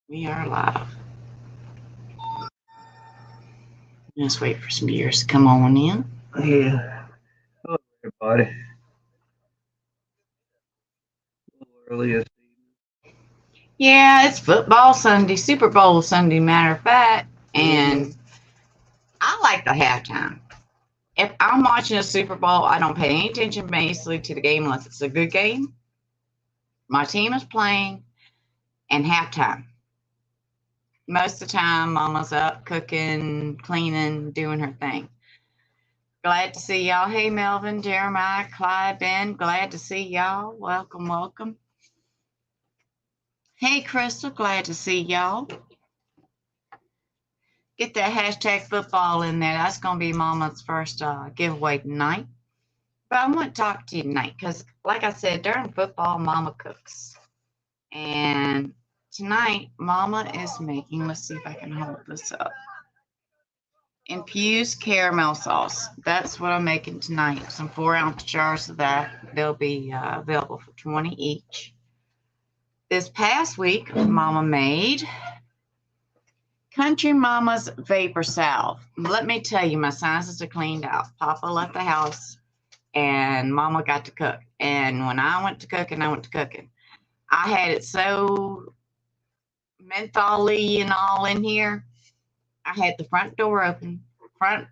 We are live. Let's wait for some viewers to come on in. Yeah. Hello, everybody. A little early this Yeah, it's football Sunday, Super Bowl Sunday, matter of fact. And I like the halftime. If I'm watching a Super Bowl, I don't pay any attention basically to the game unless it's a good game. My team is playing, and halftime. Most of the time, Mama's up cooking, cleaning, doing her thing. Glad to see y'all. Hey, Melvin, Jeremiah, Clyde, Ben. Glad to see y'all. Welcome, welcome. Hey, Crystal. Glad to see y'all. Get that hashtag football in there. That's going to be Mama's first giveaway tonight. But I want to talk to you tonight because, like I said, during football, Mama cooks. And tonight, Mama is making, let's see if I can hold this up, infused caramel sauce. That's what I'm making tonight. Some 4-ounce jars of that. They'll be available for $20 each. This past week, Mama made Country Mama's Vapor Salve. Let me tell you, my sinuses are cleaned out. Papa left the house and Mama got to cook. And when I went to cooking, I had it so mentholy and all in here. I had the front door open, front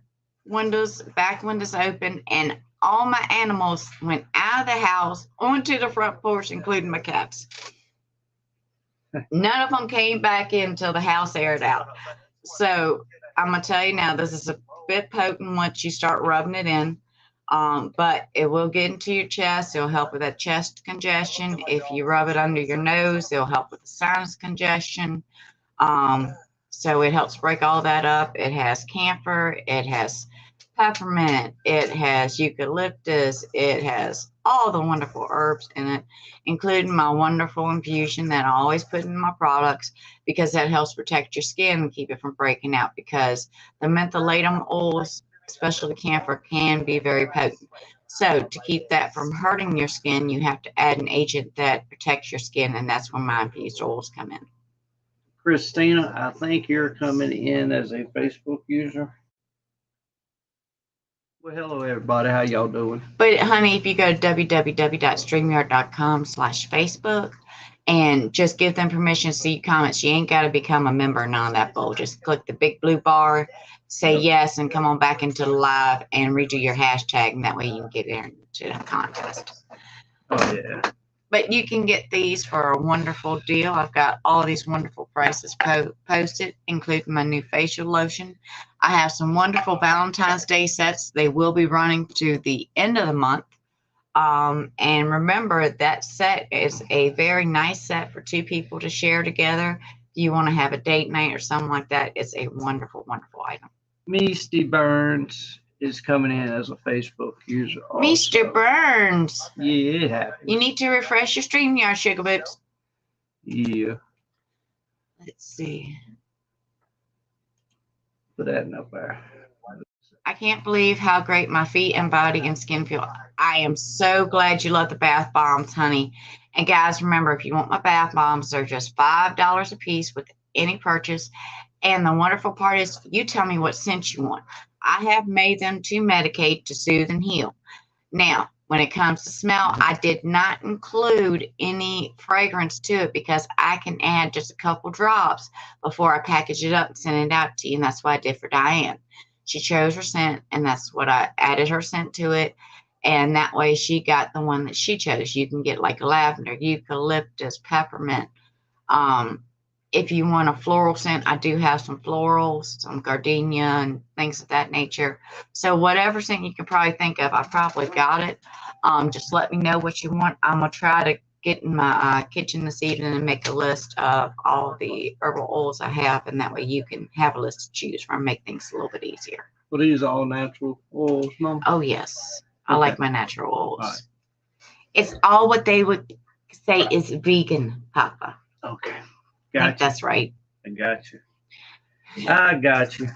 windows, back windows open, and all my animals went out of the house onto the front porch, including my cats. None of them came back in until the house aired out. So I'm going to tell you now, this is a bit potent once you start rubbing it in. But it will get into your chest. It'll help with that chest congestion. If you rub it under your nose, it'll help with the sinus congestion. So it helps break all that up. It has camphor. It has peppermint. It has eucalyptus. It has all the wonderful herbs in it, including my wonderful infusion that I always put in my products because that helps protect your skin and keep it from breaking out because the mentholatum oils, especially the camphor, can be very potent. So to keep that from hurting your skin, you have to add an agent that protects your skin, and that's when my infused oils come in. Christina, I think you're coming in as a Facebook user. Well, hello, everybody. How y'all doing? But honey, if you go to www.streamyard.com/Facebook and just give them permission to see comments, you ain't got to become a member, none of that bull. Just click the big blue bar, say yes, and come on back into the live and redo your hashtag, and that way you can get into the contest. Oh, yeah. But you can get these for a wonderful deal. I've got all these wonderful prices posted, including my new facial lotion. I have some wonderful Valentine's Day sets. They will be running to the end of the month. And remember, that set is a very nice set for two people to share together. If you want to have a date night or something like that, it's a wonderful, wonderful item. Misty Burns is coming in as a Facebook user. Also. Mr. Burns. Yeah, it happens. You need to refresh your StreamYard, Sugar Boots. Yeah. Let's see. Put that up there. I can't believe how great my feet and body and skin feel. I am so glad you love the bath bombs, honey. And guys, remember, if you want my bath bombs, they're just $5 a piece with any purchase. And the wonderful part is you tell me what scent you want. I have made them to medicate, to soothe, and heal. Now, when it comes to smell, I did not include any fragrance to it because I can add just a couple drops before I package it up and send it out to you. And that's what I did for Diane. She chose her scent, and that's what I added her scent to it. And that way she got the one that she chose. You can get like lavender, eucalyptus, peppermint. If you want a floral scent, I do have some florals, some gardenia and things of that nature. So whatever scent you can probably think of, I probably got it. Just let me know what you want. I'm going to try to get in my kitchen this evening and make a list of all the herbal oils I have, and that way you can have a list to choose from, make things a little bit easier. Well, these are all natural oils, Mom? Oh, yes. I Okay. like my natural oils. All right. It's all what they would say is vegan, Papa. Okay. I think that's right. I got you. I got you.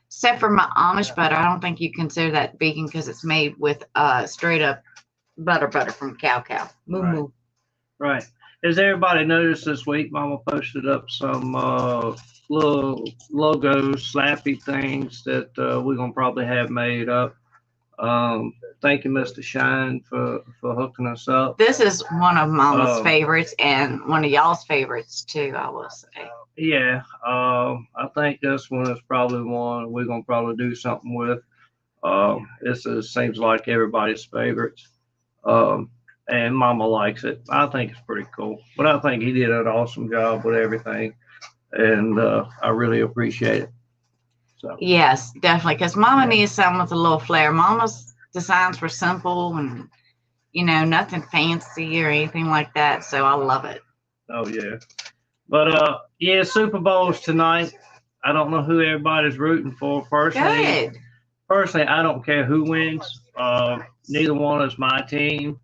Except for my Amish butter, I don't think you consider that vegan because it's made with straight up butter from cow. Moo Right. moo. Right. As everybody noticed this week, Mama posted up some little logos, slappy things that we're gonna probably have made up. Thank you, Mr. Shine, for hooking us up. This is one of Mama's favorites and one of y'all's favorites too, I will say. Yeah, I think this one is probably one we're gonna probably do something with. Seems like everybody's favorites. And Mama likes it. I think it's pretty cool. But I think he did an awesome job with everything, and I really appreciate it. So yes, definitely, because Mama needs something with a little flair. Mama's designs were simple and nothing fancy or anything like that. So I love it. Oh yeah, but yeah, Super Bowl's tonight. I don't know who everybody's rooting for personally. Good. Personally, I don't care who wins. Neither one is my team.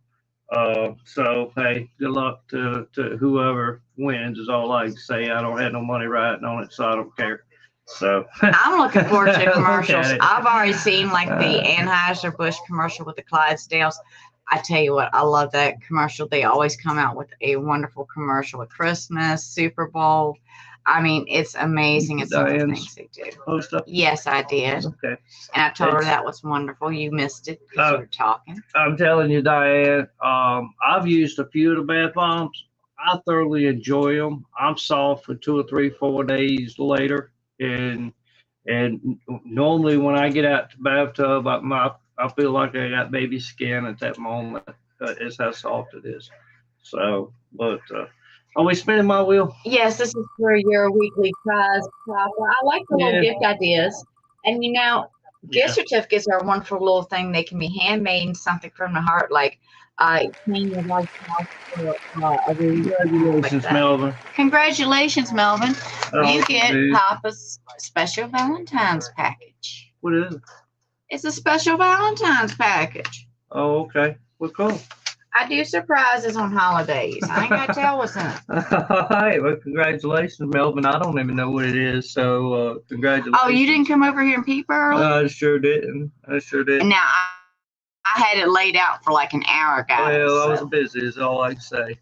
So hey, good luck to whoever wins is all I can say. I don't have no money riding on it, so I don't care. So I'm looking forward to commercials. I've already seen like the Anheuser-Busch commercial with the Clydesdales. I tell you what, I love that commercial. They always come out with a wonderful commercial at Christmas, Super Bowl. I mean, it's amazing. It's some of the things they do. Post up? Yes, I did. Okay. And I told her that was wonderful. You missed it because you were talking. I'm telling you, Diane, I've used a few of the bath bombs. I thoroughly enjoy them. I'm soft for 2 or 3, 4 days later. And normally when I get out the bathtub, I feel like I got baby skin at that moment. It's how soft it is. So, but are we spinning my wheel? Yes, this is for your weekly prize. I like the little gift ideas. And gift certificates are a wonderful little thing. They can be handmade and something from the heart, like clean your life house for Congratulations, Melvin. Congratulations, Melvin. You get Poppas special Valentine's package. What is it? It's a special Valentine's package. Oh, okay. Well, cool. I do surprises on holidays. I ain't got to tell what's in it. All right. Well, congratulations, Melvin. I don't even know what it is. So, congratulations. Oh, you didn't come over here and peep early? I sure didn't. And now, I had it laid out for like an hour, guys. Well, I was busy, is all I can say.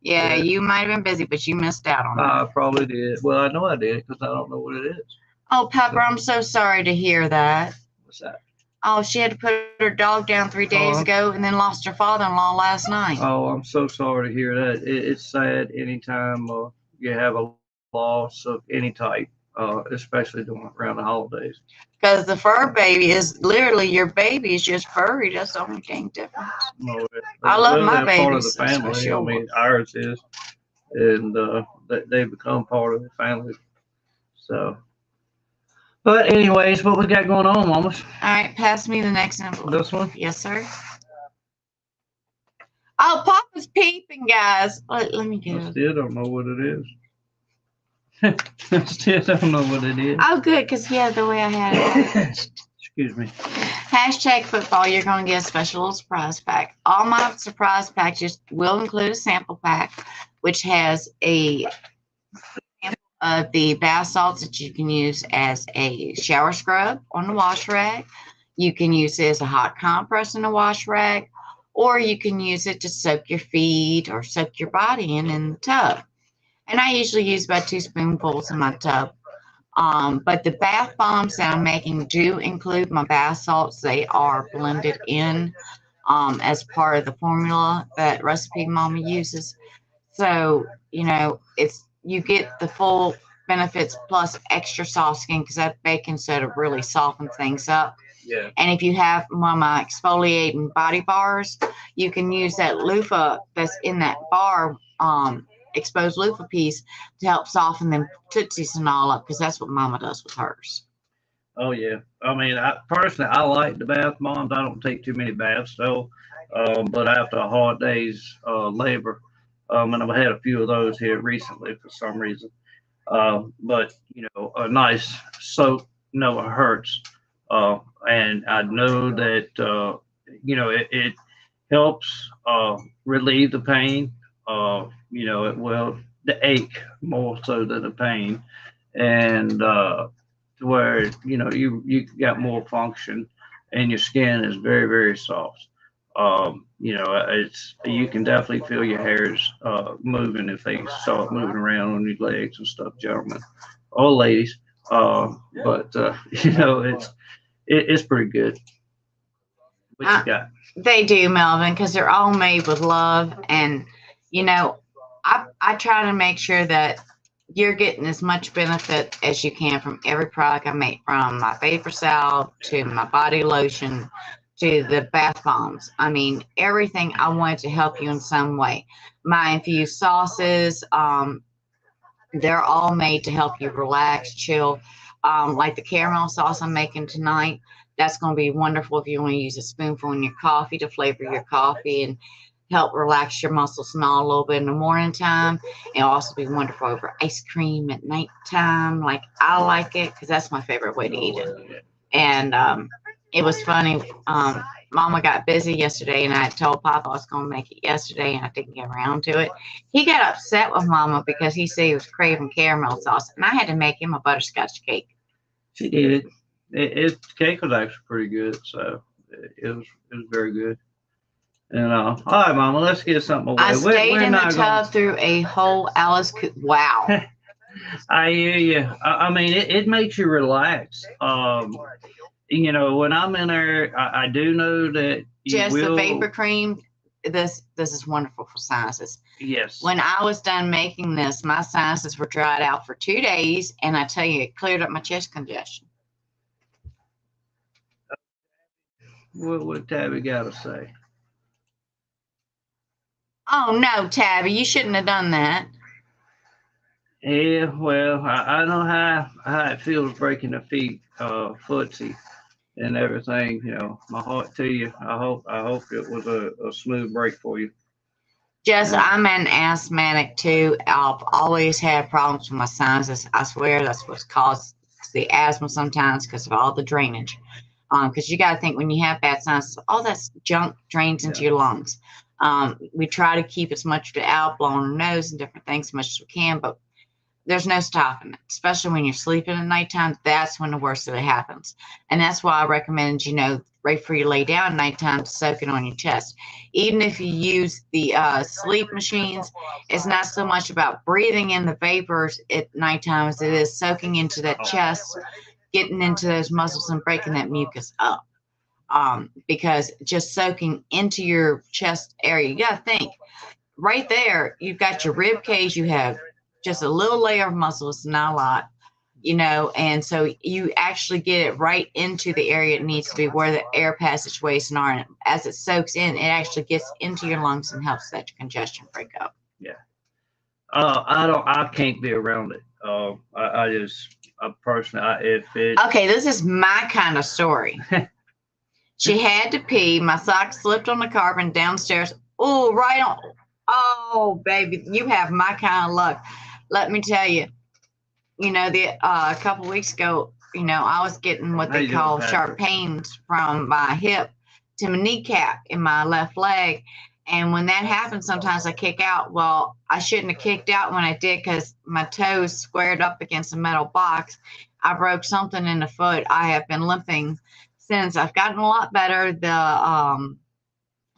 Yeah, you might have been busy, but you missed out on it. I probably did. Well, I know I did because I don't know what it is. Oh, Pepper, I'm so sorry to hear that. What's that? Oh, she had to put her dog down 3 days ago and then lost her father-in-law last night. Oh, I'm so sorry to hear that. It's sad anytime you have a loss of any type, especially around the holidays. Because the fur baby is literally your baby is just furry. That's the only thing different. No, I love my babies. Part of the family. I mean, ours is, and they become part of the family. So. But anyways, what we got going on, Mamas? All right, pass me the next envelope. This one? Yes, sir. Oh, Papa's peeping, guys. Let me get it. I still don't know what it is. I still don't know what it is. Oh, good, because, the way I had it. Excuse me. Hashtag football, you're going to get a special little surprise pack. All my surprise packages will include a sample pack, which has a of the bath salts that you can use as a shower scrub on the wash rag. You can use it as a hot compress in a wash rag, or you can use it to soak your feet or soak your body in the tub. And I usually use about 2 spoonfuls in my tub. But the bath bombs that I'm making do include my bath salts. They are blended in as part of the formula that recipe Mama uses. So, you get the full benefits plus extra soft skin because that baking soda really softens things up. Yeah. And if you have one of my exfoliating body bars, you can use that loofah that's in that bar, exposed loofah piece to help soften them tootsies and all up because that's what Mama does with hers. Oh, yeah. I mean, personally, I like the bath bombs. I don't take too many baths, though. But after a hard day's labor, and I've had a few of those here recently for some reason. But, a nice soak never hurts. And I know that, it helps relieve the pain. The ache more so than the pain. And where, you got more function and your skin is very, very soft. You can definitely feel your hairs moving if they start moving around on your legs and stuff, gentlemen or ladies. But it's pretty good. What you Uh, got? they do, Melvin, because they're all made with love. And, you know, I try to make sure that you're getting as much benefit as you can from every product I make, from my vapor salve to my body lotion to the bath bombs. I mean, everything I wanted to help you in some way. My infused sauces, they're all made to help you relax, chill. Like the caramel sauce I'm making tonight, that's going to be wonderful if you want to use a spoonful in your coffee to flavor your coffee and help relax your muscles and all a little bit in the morning time. It'll also be wonderful over ice cream at nighttime. Like I like it because that's my favorite way to eat it. And it was funny. Mama got busy yesterday, and I told Papa I was going to make it yesterday, and I didn't get around to it. He got upset with Mama because he said he was craving caramel sauce, and I had to make him a butterscotch cake. She did. Cake was actually pretty good, so it was very good. And all right, Mama, let's get something away. I stayed We're in the not tub through a whole Alice Cooper. Wow. I hear you. I mean, it makes you relax. When I'm in there, I do know that you Just the will. vapor cream. This is wonderful for sinuses. Yes. When I was done making this, my sinuses were dried out for 2 days, and I tell you, it cleared up my chest congestion. What Tabby got to say? Oh no, Tabby, you shouldn't have done that. Yeah, well, I know how it feels breaking the feet, footsie and everything. My heart to you. I hope it was a smooth break for you. Just, I'm an asthmatic too. I've always had problems with my sinuses. I swear that's what's caused the asthma sometimes because of all the drainage. Because you got to think when you have bad sinuses, all that junk drains into your lungs. We try to keep as much of it out, blowing our nose and different things as much as we can, but there's no stopping it, especially when you're sleeping at nighttime. That's when the worst of it happens. And that's why I recommend, right before you lay down at nighttime, to soak it on your chest. Even if you use the sleep machines, it's not so much about breathing in the vapors at nighttime as it is soaking into that chest, getting into those muscles and breaking that mucus up. Because just soaking into your chest area, you got to think right there, you've got your rib cage, you have just a little layer of muscles, not a lot, and so you actually get it right into the area it needs to be, where the air passageways are. And as it soaks in, it actually gets into your lungs and helps that congestion break up. Yeah. I can't be around it. I personally, if it. Okay, this is my kind of story. She had to pee. My sock slipped on the carpet downstairs. Oh, right on. Oh, baby, you have my kind of luck. Let me tell you, a couple weeks ago, I was getting what they call sharp pains from my hip to my kneecap in my left leg. And when that happens, sometimes I kick out. Well, I shouldn't have kicked out when I did, because my toes squared up against a metal box. I broke something in the foot. I have been limping since. I've gotten a lot better. The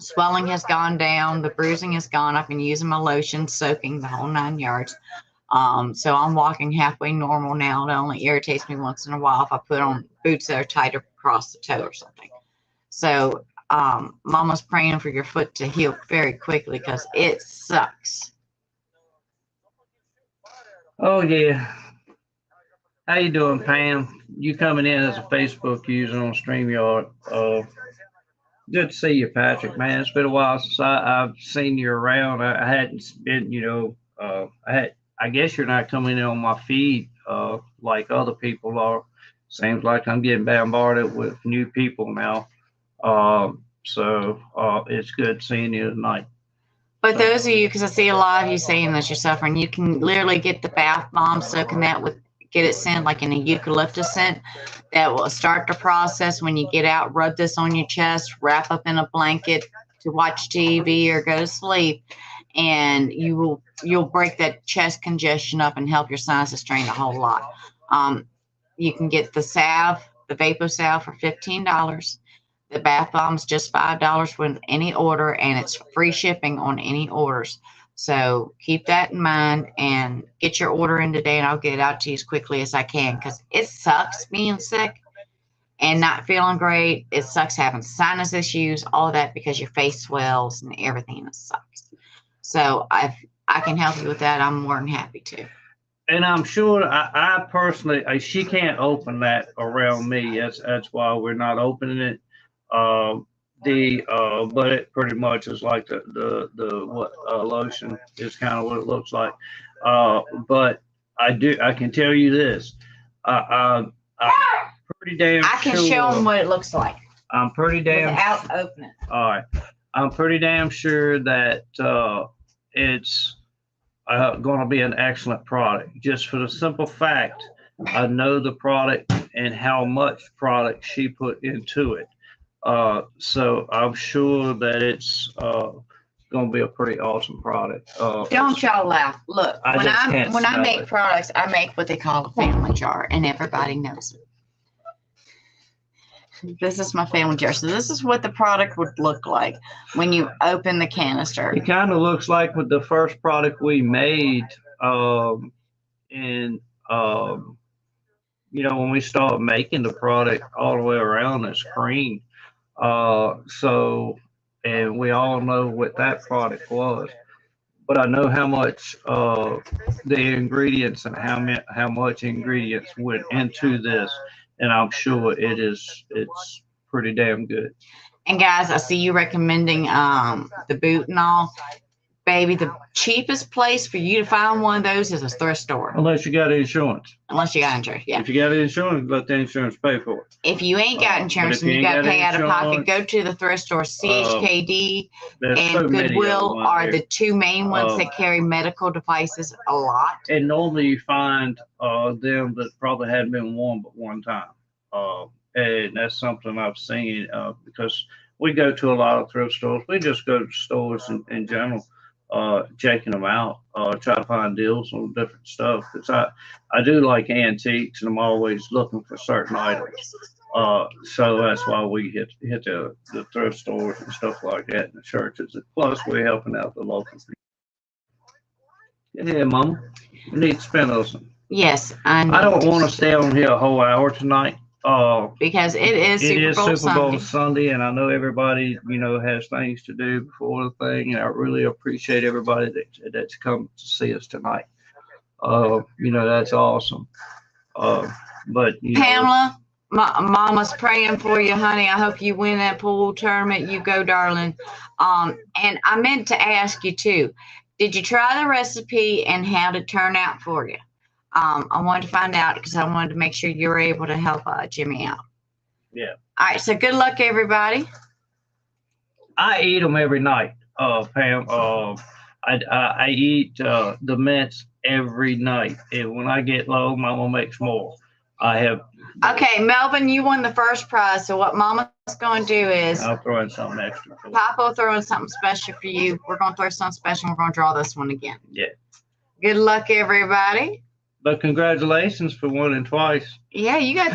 swelling has gone down. The bruising has gone. I've been using my lotion, soaking the whole 9 yards. So I'm walking halfway normal now. It only irritates me once in a while if I put on boots that are tighter across the toe or something. So Mama's praying for your foot to heal very quickly, because it sucks. Oh yeah. How you doing, Pam? You coming in as a Facebook user on StreamYard? Good to see you, Patrick. Man, it's been a while since I've seen you around. I hadn't been, I guess you're not coming in on my feed like other people are. Seems like I'm getting bombarded with new people now. So it's good seeing you tonight. But those of you, because I see a lot of you saying that you're suffering, you can literally get the bath bomb, soaking that get it sent like in a eucalyptus scent. That will start the process. When you get out, rub this on your chest, wrap up in a blanket to watch TV or go to sleep, and you'll break that chest congestion up and help your sinuses drain a whole lot. You can get the salve, the vapor salve, for $15. The bath bomb's just $5 with any order, and it's free shipping on any orders. So keep that in mind and get your order in today, and I'll get it out to you as quickly as I can because it sucks being sick and not feeling great. It sucks having sinus issues, all of that because your face swells and everything. It sucks. So if I can help you with that, I'm more than happy to. And I'm sure I personally, she can't open that around me. That's why we're not opening it. But it pretty much is like the what lotion is kind of what it looks like. But I can tell you this. I'm pretty damn I can sure. show them what it looks like. I'm pretty damn. Without opening. All right. I'm pretty damn sure that it's going to be an excellent product. Just for the simple fact, I know the product and how much product she put into it. So I'm sure that it's going to be a pretty awesome product. Don't y'all laugh. Look, when I make it. products, I make what they call a family jar, and everybody knows it. This is my family jar. So this is what the product would look like when you open the canister. It kind of looks like with the first product we made, when we start making the product all the way around, it's cream. And we all know what that product was. But I know how much the ingredients and how much ingredients went into this, and I'm sure it's pretty damn good. And guys, I see you recommending the boot and all. Baby, the cheapest place for you to find one of those is a thrift store. Unless you got insurance. Unless you got insurance, yeah. If you got insurance, let the insurance pay for it. If you ain't got insurance and you got to pay out of pocket, go to the thrift store. CHKD and Goodwill are the two main ones that carry medical devices a lot. And normally you find them that probably hadn't been worn but one time. And that's something I've seen because we go to a lot of thrift stores. We just go to stores in general. Checking them out, try to find deals on different stuff. Because I do like antiques, and I'm always looking for certain items. So that's why we hit the thrift stores and stuff like that, and the churches. Plus, we're helping out the local people. Yeah, Mama, we need to spend those. Yes, I don't want to stay on here a whole hour tonight. Because it is Super Bowl Sunday, and I know everybody, has things to do before the thing, and I really appreciate everybody that's come to see us tonight. That's awesome. But Pamela, Mama's praying for you, honey. I hope you win that pool tournament. You go, darling. And I meant to ask you too. Did you try the recipe, and how did it turn out for you? I wanted to find out because I wanted to make sure you were able to help Jimmy out. Yeah. All right. So good luck, everybody. I eat them every night, Pam. I eat the mints every night, and when I get low, Mama makes more. Okay, Melvin, you won the first prize. So what Mama's going to do is I'll throw in something extra. Papa will throw in something special for you. We're going to throw something special. We're going to draw this one again. Yeah. Good luck, everybody. But congratulations for winning twice. Yeah, you got.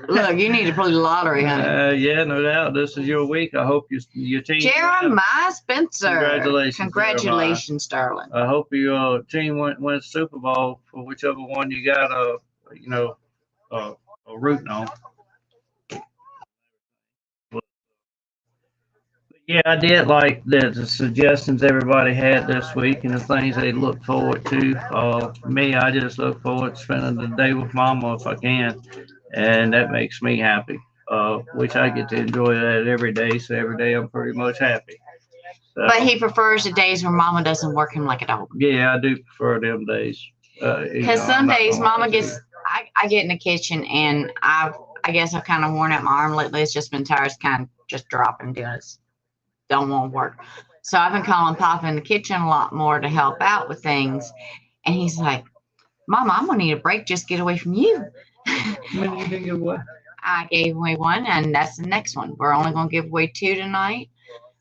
Look, you need to play the lottery, honey. Yeah, no doubt. This is your week. I hope your team. Jeremiah Spencer. Congratulations, darling. I hope your team wins Super Bowl for whichever one you got. Rooting on. Yeah, I did like the suggestions everybody had this week and the things they look forward to. Me, I just look forward to spending the day with Mama if I can, and that makes me happy. Which I get to enjoy that every day. So every day I'm pretty much happy. So, but he prefers the days where Mama doesn't work him like a dog. Yeah, I do prefer them days. Because some days Mama gets. I get in the kitchen and I guess I've kind of worn out my arm lately. It's just been tired. It's kind of just dropping, doing it. Don't want to work. So I've been calling Papa in the kitchen a lot more to help out with things. And he's like, Mama, I'm going to need a break. Just get away from you. When you give away? I gave away one, and that's the next one. We're only going to give away two tonight.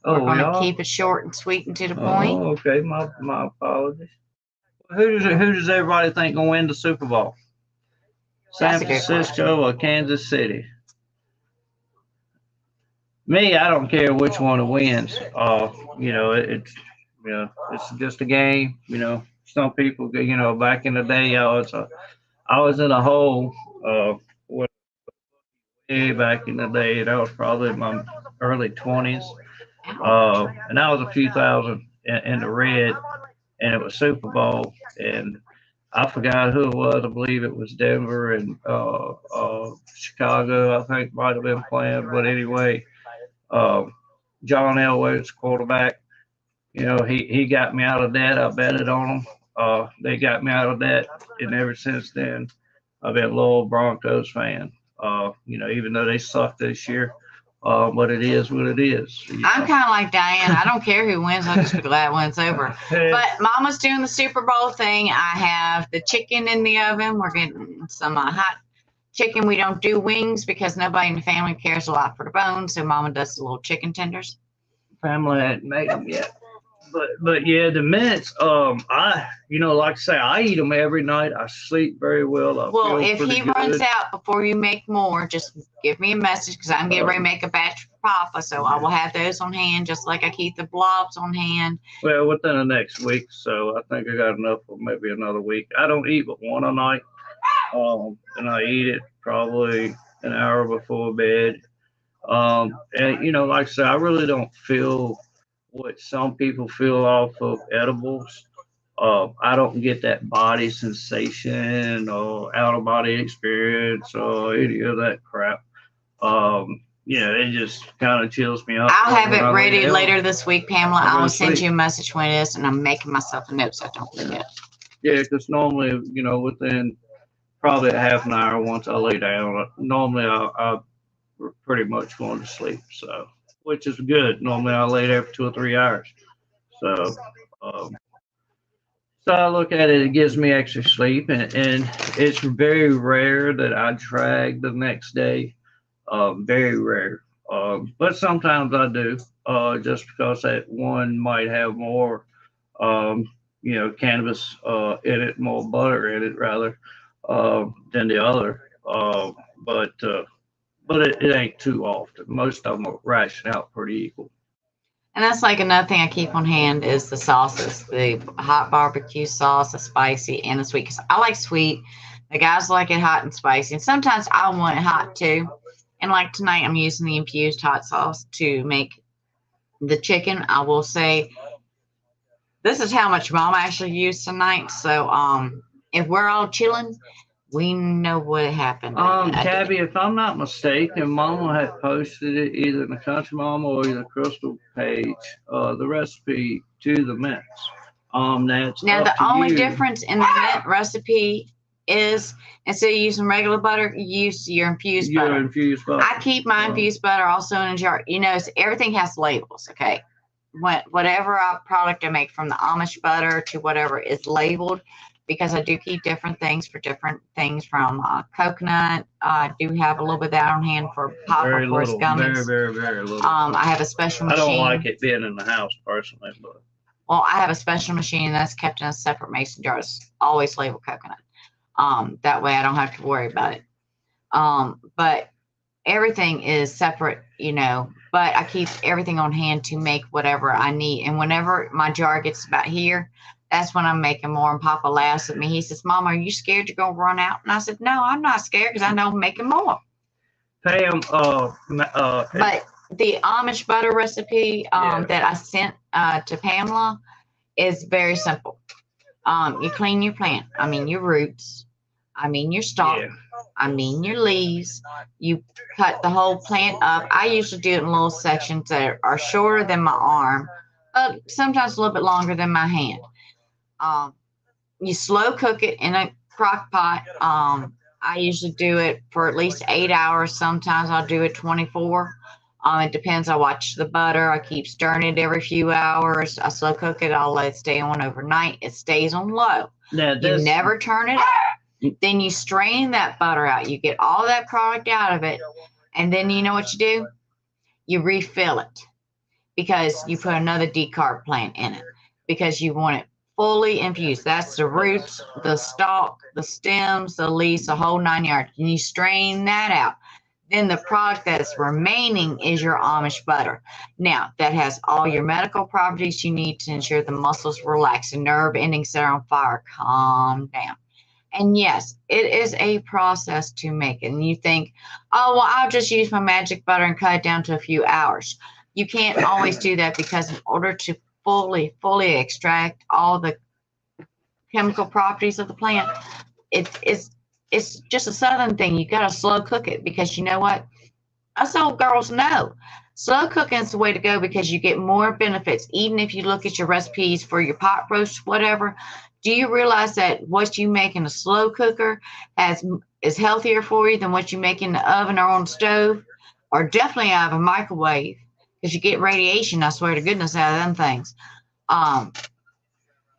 We're going to keep it short and sweet and to the point. Oh, okay. My apologies. Who does everybody think going to win the Super Bowl? San Francisco or Kansas City? Me, I don't care which one wins. It's it's just a game. Some people, back in the day, I was in a hole. Way back in the day. That was probably my early 20s. And that was a few thousand in the red, and it was Super Bowl. And I forgot who it was. I believe it was Denver and Chicago, I think, might have been playing. But anyway, uh, John Elway's quarterback. He got me out of debt. I betted on them. They got me out of debt, and ever since then, I've been a loyal Broncos fan. Even though they suck this year, but it is what it is. I'm kind of like Diane. I don't care who wins. I'll just be glad when it's over. But Mama's doing the Super Bowl thing. I have the chicken in the oven. We're getting some hot chicken. We don't do wings because nobody in the family cares a lot for the bones. So Mama does the little chicken tenders. Family hadn't made them yet. But yeah, the mints. Like I say, I eat them every night. I sleep very well. Well, if he runs out before you make more, just give me a message because I'm getting ready to make a batch for Papa. So I will have those on hand, just like I keep the blobs on hand. Well, within the next week, so I think I got enough for maybe another week. I don't eat but one a night, and I eat it probably an hour before bed. And like I said, I really don't feel what some people feel off of edibles. I don't get that body sensation or out of body experience or any of that crap. It just kind of chills me up. I'll have it ready later this week, Pamela. I will send you a message when it is, and I'm making myself a note so I don't forget. Yeah, because normally, within probably a half an hour once I lay down, normally I'm pretty much going to sleep. So, which is good. Normally I lay there for 2 or 3 hours. So, um, so I look at it, it gives me extra sleep, and it's very rare that I drag the next day. Very rare. But sometimes I do, just because that one might have more, cannabis in it, more butter in it rather, than the other. But it ain't too often. Most of them are ration out pretty equal. And that's like another thing I keep on hand is the sauces, the hot barbecue sauce, the spicy and the sweet. Because I like sweet. The guys like it hot and spicy. And sometimes I want it hot too. And like tonight, I'm using the infused hot sauce to make the chicken. I will say this is how much Mom actually used tonight. So if we're all chilling, we know what happened. Tabby, if I'm not mistaken, Mama had posted it either in the Country Mama or the Crystal page, the recipe to the mints. Now the only difference in the mint recipe is instead of using regular butter, you use your infused butter. Infused butter. I keep my infused butter also in a jar. Everything has labels, okay? Whatever product I make, from the Amish butter to whatever, is labeled, because I do keep different things for different things. From coconut, I do have a little bit of that on hand for Papa for his gummies. Very, very little. I have a special machine. I don't like it being in the house personally, but. Well, I have a special machine that's kept in a separate mason jar. It's always labeled coconut. That way I don't have to worry about it. But everything is separate, but I keep everything on hand to make whatever I need. And whenever my jar gets about here, that's when I'm making more. And Papa laughs at me. He says, Mom, are you scared you're going to run out? And I said, no, I'm not scared because I know I'm making more. Pam, but the Amish butter recipe that I sent to Pamela is very simple. You clean your plant. I mean your roots. I mean your stalk. Yeah. I mean your leaves. You cut the whole plant up. I usually do it in little sections that are shorter than my arm, but sometimes a little bit longer than my hand. You slow cook it in a crock pot. I usually do it for at least 8 hours. Sometimes I'll do it 24. It depends. I watch the butter. I keep stirring it every few hours. I slow cook it. I'll let it stay on overnight. It stays on low. You never turn it up. Then you strain that butter out. You get all that product out of it. And then you know what you do? You refill it, because you put another decarb plant in it, because you want it fully infused. That's the roots, the stalk, the stems, the leaves, the whole 9 yards. And you strain that out. Then the product that's remaining is your Amish butter. Now, that has all your medical properties you need to ensure the muscles relax and nerve endings that are on fire calm down. And yes, it is a process to make it. And you think, oh, well, I'll just use my magic butter and cut it down to a few hours. You can't always do that because in order to fully extract all the chemical properties of the plant, it's just a southern thing. You got to slow cook it because you know what? Us old girls know. Slow cooking is the way to go because you get more benefits. Even if you look at your recipes for your pot roast, whatever, do you realize that what you make in a slow cooker is healthier for you than what you make in the oven or on the stove, or definitely out of a microwave because you get radiation, I swear to goodness, out of them things.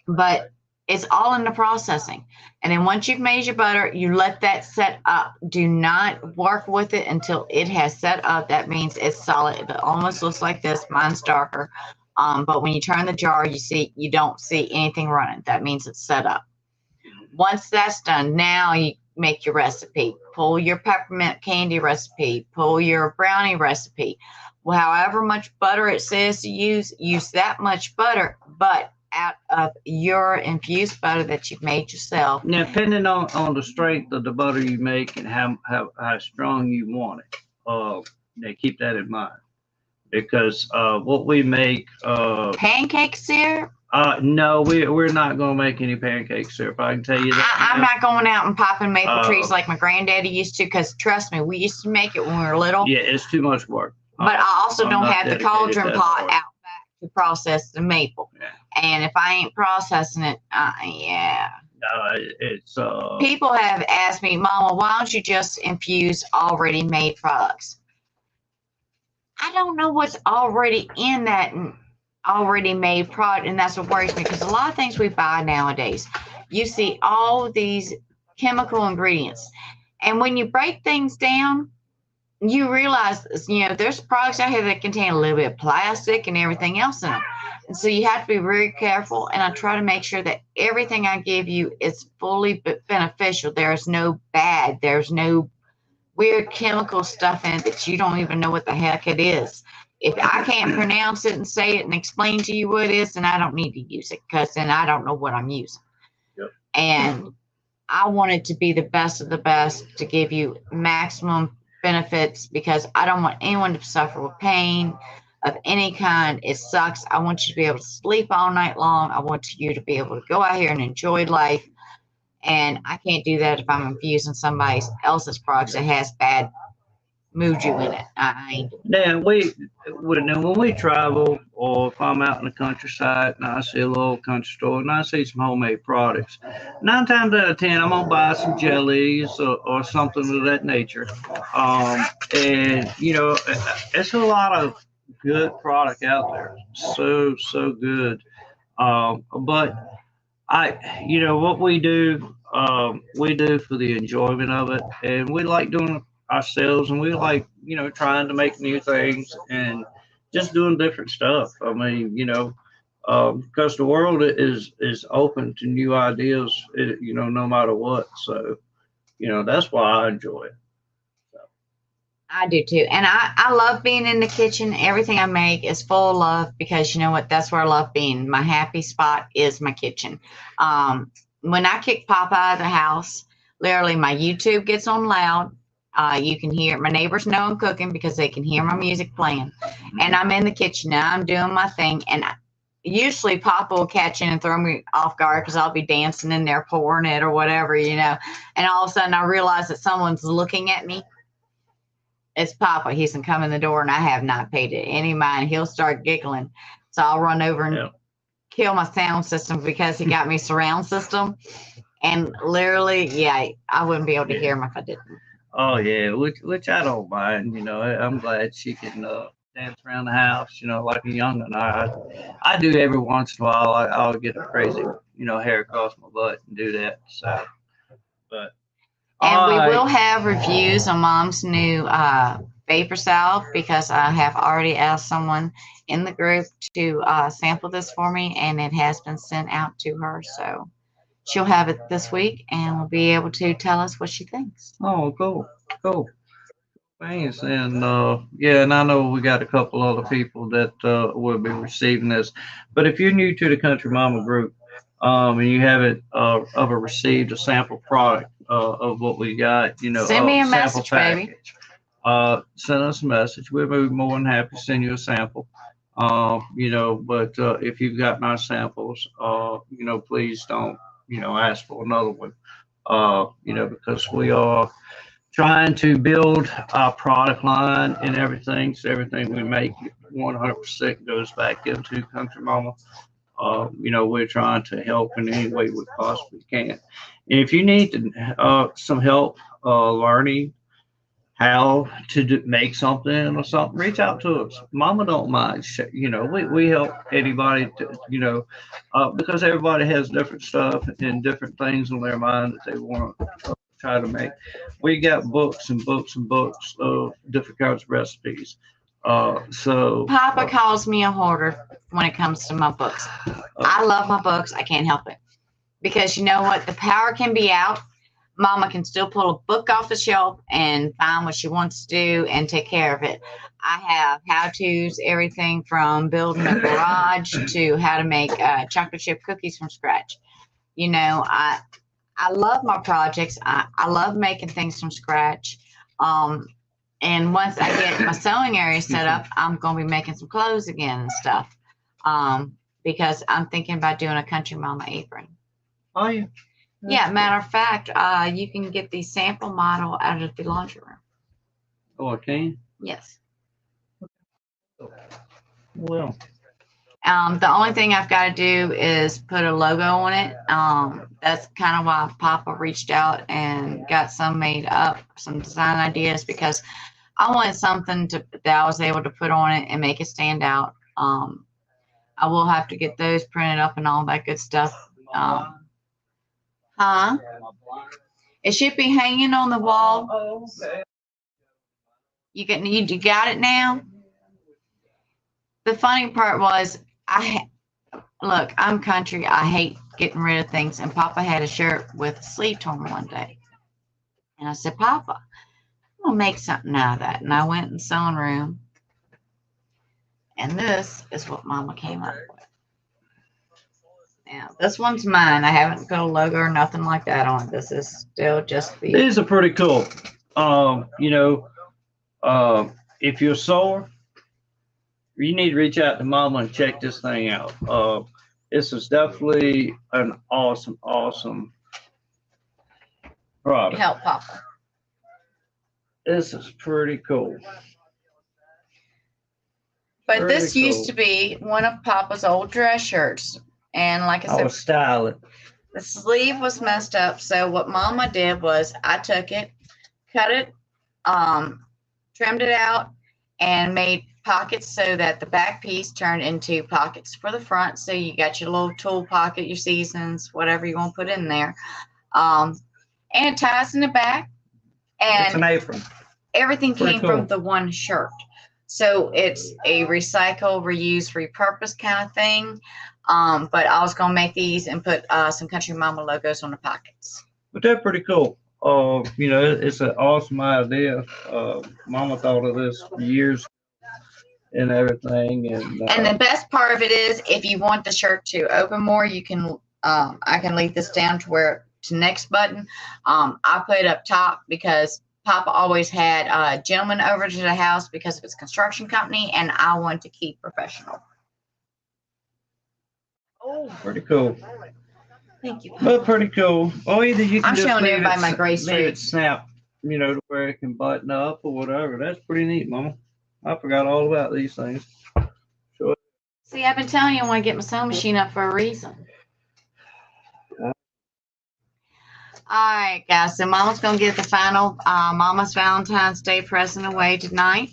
But it's all in the processing. And then once you've made your butter, you let that set up. Do not work with it until it has set up. That means it's solid. It almost looks like this. Mine's darker. But when you turn the jar, you don't see anything running. That means it's set up. Once that's done, now you make your recipe. Pull your peppermint candy recipe. Pull your brownie recipe. Well, however much butter it says to use that much butter, but out of your infused butter that you've made yourself. Now, depending on the strength of the butter you make and how strong you want it, now keep that in mind. Because what we make pancake syrup. No, we're not going to make any pancake syrup. I can tell you that. I'm not going out and popping maple trees like my granddaddy used to. Because trust me, we used to make it when we were little. Yeah, it's too much work. But I also don't have the cauldron pot out back to process the maple. Yeah. And if I ain't processing it, yeah. No, it's people have asked me, Mama, why don't you just infuse already made products? I don't know what's already in that already made product, and that's what worries me because a lot of things we buy nowadays, you see all these chemical ingredients, and when you break things down, you realize, there's products out here that contain a little bit of plastic and everything else in them. And so you have to be very careful. And I try to make sure that everything I give you is fully beneficial. There's no bad. There's no weird chemical stuff in it that you don't even know what the heck it is. If I can't pronounce it and say it and explain to you what it is, then I don't need to use it because then I don't know what I'm using. Yep. And I want it to be the best of the best to give you maximum benefits because I don't want anyone to suffer with pain of any kind. It sucks. I want you to be able to sleep all night long. I want you to be able to go out here and enjoy life. And I can't do that if I'm infusing somebody else's products that has bad mojo in it. Now, when we travel or if I'm out in the countryside and I see a little country store and I see some homemade products, 9 times out of 10, I'm going to buy some jellies or something of that nature. And, it's a lot of good product out there. So good. But what we do for the enjoyment of it, and we like doing it ourselves, and we like, trying to make new things and just doing different stuff. I mean, because the world is open to new ideas, no matter what. So, that's why I enjoy it. I do too. And I love being in the kitchen. Everything I make is full of love because you know what? That's where I love being. My happy spot is my kitchen. When I kick Papa out of the house, literally my YouTube gets on loud. You can hear my neighbors know I'm cooking because they can hear my music playing. And I'm in the kitchen now. I'm doing my thing. And usually Papa will catch in and throw me off guard because I'll be dancing in there pouring it or whatever, And all of a sudden I realize that someone's looking at me. It's Papa. He's come in the door and I have not paid it any mind. He'll start giggling. So I'll run over and kill my sound system because he got me surround system. And literally, I wouldn't be able to hear him if I didn't. Oh yeah, which I don't mind. I'm glad she can dance around the house. Like a young one. I do every once in a while. I'll get a crazy hair across my butt and do that. So, but. And we will have reviews on Mom's new vapor salve because I have already asked someone in the group to sample this for me, and it has been sent out to her. So she'll have it this week and will be able to tell us what she thinks. Oh, cool. Thanks, and yeah, and I know we got a couple other people that will be receiving this. But if you're new to the Country Mama group, and you haven't ever received a sample product of what we got, Send me a sample message, baby. package, send us a message. We'll be more than happy to send you a sample. But if you've got my samples, please don't, ask for another one. Because we are trying to build our product line and everything. So everything we make 100% goes back into Country Mama. We're trying to help in any way we possibly can. And if you need some help learning how to make something or something, reach out to us. Mama don't mind. We help anybody because everybody has different stuff and different things on their mind that they want to try to make. We got books and books and books of different kinds of recipes. Papa calls me a hoarder when it comes to my books. I love my books. I can't help it. Because you know what? The power can be out. Mama can still pull a book off the shelf and find what she wants to do and take care of it. I have how-tos, everything from building a garage to how to make chocolate chip cookies from scratch. I love my projects. I love making things from scratch. And once I get my sewing area set up, I'm going to be making some clothes again and stuff. Because I'm thinking about doing a Country Mama apron. Oh, yeah. Yeah, matter of fact, you can get the sample model out of the laundry room. Oh, I can? Yes. Well, the only thing I've got to do is put a logo on it. That's kind of why Papa reached out and got some made up, some design ideas, because I wanted something that I was able to put on it and make it stand out. I will have to get those printed up and all that good stuff. It should be hanging on the wall. oh, okay. You got it now. The funny part was, look, I'm country. I hate getting rid of things. And Papa had a shirt with a sleeve torn one day, and I said, Papa, I'm gonna make something out of that. And I went in the sewing room, and this is what Mama came up with. Now, this one's mine. I haven't put a logo or nothing like that on it. This is still just the. These are pretty cool. If you're sore, you need to reach out to Mama and check this thing out. This is definitely an awesome, awesome product. Help Papa. This is pretty cool. But this used to be one of Papa's old dress shirts. And like I said, was styling. The sleeve was messed up. So what Mama did was I took it, cut it, trimmed it out, and made pockets so that the back piece turned into pockets for the front. So you got your little tool pocket, your seasons, whatever you want to put in there. And it ties in the back. And it's an apron. Everything came from the one shirt. So it's a recycle, reuse, repurpose kind of thing. But I was going to make these and put some Country Mama logos on the pockets. But they're pretty cool. It's an awesome idea. Mama thought of this years and everything. And the best part of it is, if you want the shirt to open more, you can. I can leave this down to next button. I put it up top because Papa always had gentlemen over to the house because of his construction company, and I want to keep professional. Oh, pretty cool. Thank you. But pretty cool. Or either you can I'm just showing leave everybody my gray leave it suit. snap, to where it can button up or whatever. That's pretty neat, Mama. I forgot all about these things. Sure. See, I've been telling you I want to get my sewing machine up for a reason. All right, guys. So Mama's going to get the final Mama's Valentine's Day present away tonight.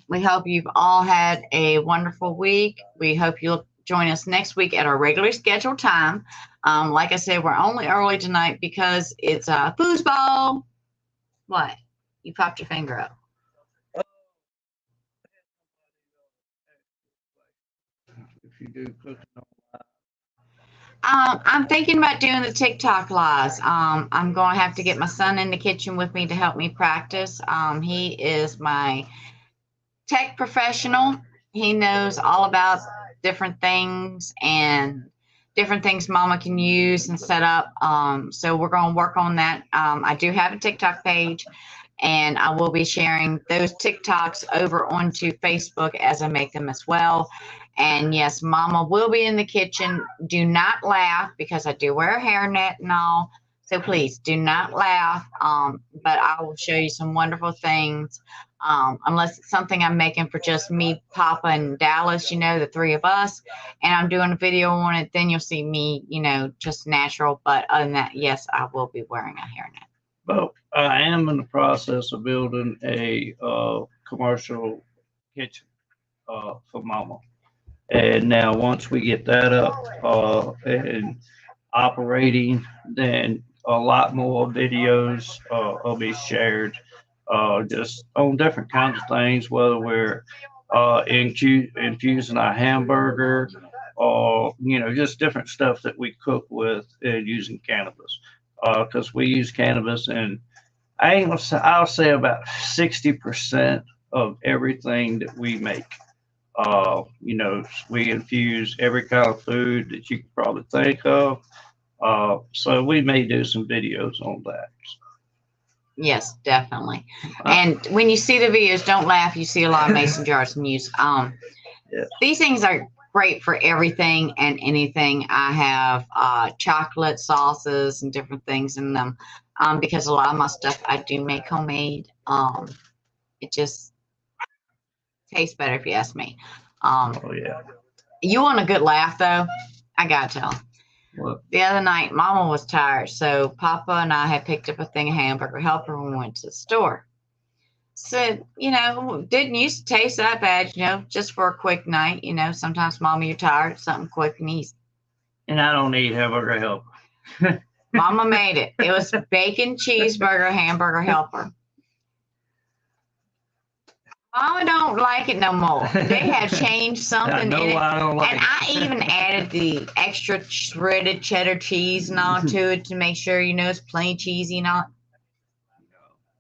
We hope you've all had a wonderful week. We hope you'll join us next week at our regularly scheduled time. Like I said, we're only early tonight because it's a foosball. What? You popped your finger up. If you do cooking on I'm thinking about doing the TikTok lives. I'm going to have to get my son in the kitchen with me to help me practice. He is my tech professional. He knows all about different things and different things Mama can use and set up. So we're going to work on that. I do have a TikTok page, and I will be sharing those TikToks over onto Facebook as I make them as well. And yes, Mama will be in the kitchen. Do not laugh because I do wear a hairnet and all. So please do not laugh. But I will show you some wonderful things. Unless it's something I'm making for just me, Papa, and Dallas, the three of us, and I'm doing a video on it, then you'll see me, just natural. But other than that, yes, I will be wearing a hairnet. Well, I am in the process of building a commercial kitchen for Mama. And now once we get that up and operating, then a lot more videos will be shared just on different kinds of things, whether we're infusing our hamburger or, just different stuff that we cook with using cannabis. Because we use cannabis, and I'll say about 60% of everything that we make. We infuse every kind of food that you could probably think of. So we may do some videos on that. Yes, definitely. And when you see the videos, don't laugh. You see a lot of mason jars and use. Yes. These things are great for everything and anything. I have chocolate sauces and different things in them because a lot of my stuff I do make homemade. It just tastes better if you ask me. Oh yeah. You want a good laugh though? I gotta tell. What? The other night, Mama was tired, so Papa and I had picked up a thing of hamburger helper when we went to the store. Said, didn't used to taste that bad, just for a quick night. Sometimes, Mama, you're tired, something quick and easy. And I don't need hamburger helper. Mama made it. It was bacon cheeseburger hamburger helper. Mama don't like it no more. They have changed something in it. I don't like and I even added the extra shredded cheddar cheese and all to it to make sure, it's plain cheesy and all.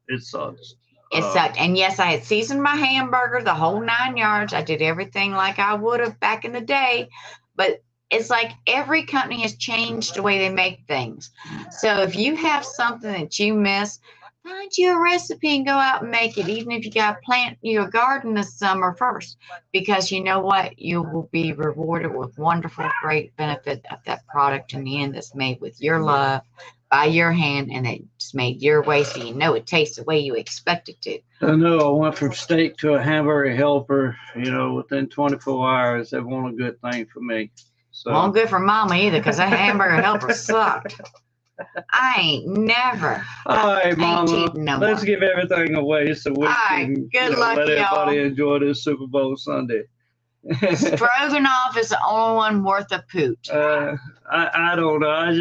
It sucks. It sucked. And yes, I had seasoned my hamburger the whole 9 yards. I did everything like I would have back in the day. But it's like every company has changed the way they make things. So if you have something that you miss, find you a recipe and go out and make it, even if you got to plant your garden this summer first, because you know what? You will be rewarded with wonderful, great benefit of that product in the end that's made with your love, by your hand, and it's made your way so it tastes the way you expect it to. I know. I went from steak to a hamburger helper, within 24 hours. That wasn't a good thing for me. So. Wasn't good for Mama either, because that hamburger helper sucked. I ain't never. All right, Mama. No let's more. give everything away so we can good luck, let everybody y'all. enjoy this Super Bowl Sunday. Stroganoff is the only one worth a poot. I don't know. I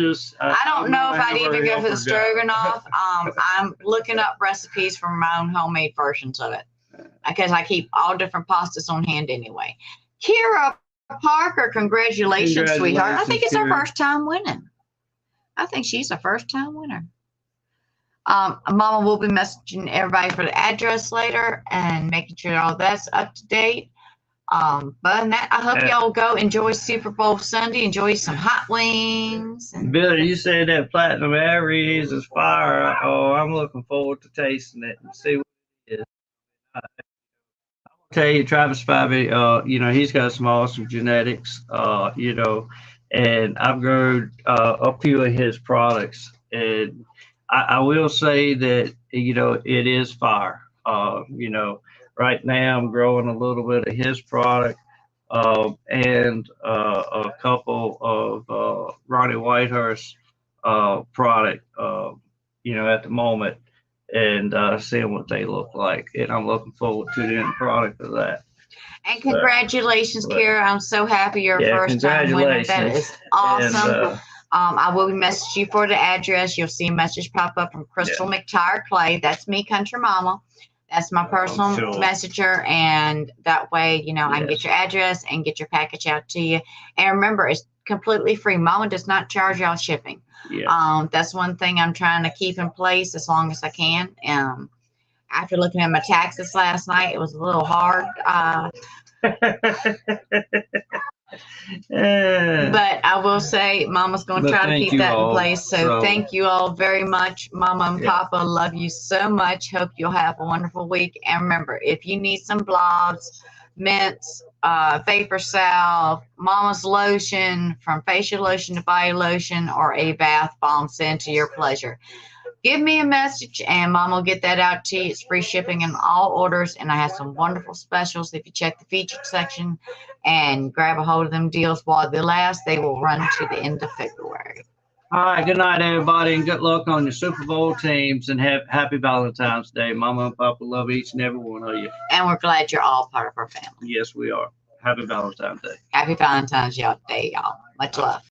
don't know if I'd even go for the stroganoff. I'm looking up recipes for my own homemade versions of it because I keep all different pastas on hand anyway. Kira Parker, congratulations, sweetheart. I think it's her first time winning. I think she's a first-time winner. Mama will be messaging everybody for the address later and making sure all that's up to date. But other than that, I hope y'all go enjoy Super Bowl Sunday. Enjoy some hot wings. Billy, you said that Platinum Aries is fire. Oh, I'm looking forward to tasting it and see what it is. I'll tell you, Travis Spivey, he's got some awesome genetics, and I've grown a few of his products. And I will say that, it is fire. Right now I'm growing a little bit of his product and a couple of Ronnie Whitehurst product, at the moment, and seeing what they look like. And I'm looking forward to the end product of that. And congratulations, Kira. I'm so happy you're a first-time winner. That is awesome. And, I will message you for the address. You'll see a message pop up from Crystal McTire Clay. That's me, Country Mama. That's my personal messenger. And that way, I can get your address and get your package out to you. And remember, it's completely free. Mama does not charge y'all shipping. Yeah. That's one thing I'm trying to keep in place as long as I can. After looking at my taxes last night, it was a little hard. But I will say Mama's going to try to keep that in place. So thank you all very much. Mama and Papa, love you so much. Hope you'll have a wonderful week. And remember, if you need some blobs, mints, vapor salve, Mama's lotion, from facial lotion to body lotion, or a bath bomb, send to your pleasure. Give me a message and Mom will get that out to you. It's free shipping in all orders, and I have some wonderful specials. If you check the featured section and grab a hold of them deals while they last, they will run to the end of February. All right, good night, everybody, and good luck on your Super Bowl teams, and happy Valentine's Day. Mama and Papa love each and every one of you. And we're glad you're all part of our family. Yes, we are. Happy Valentine's Day. Happy Valentine's Day, y'all. Much love.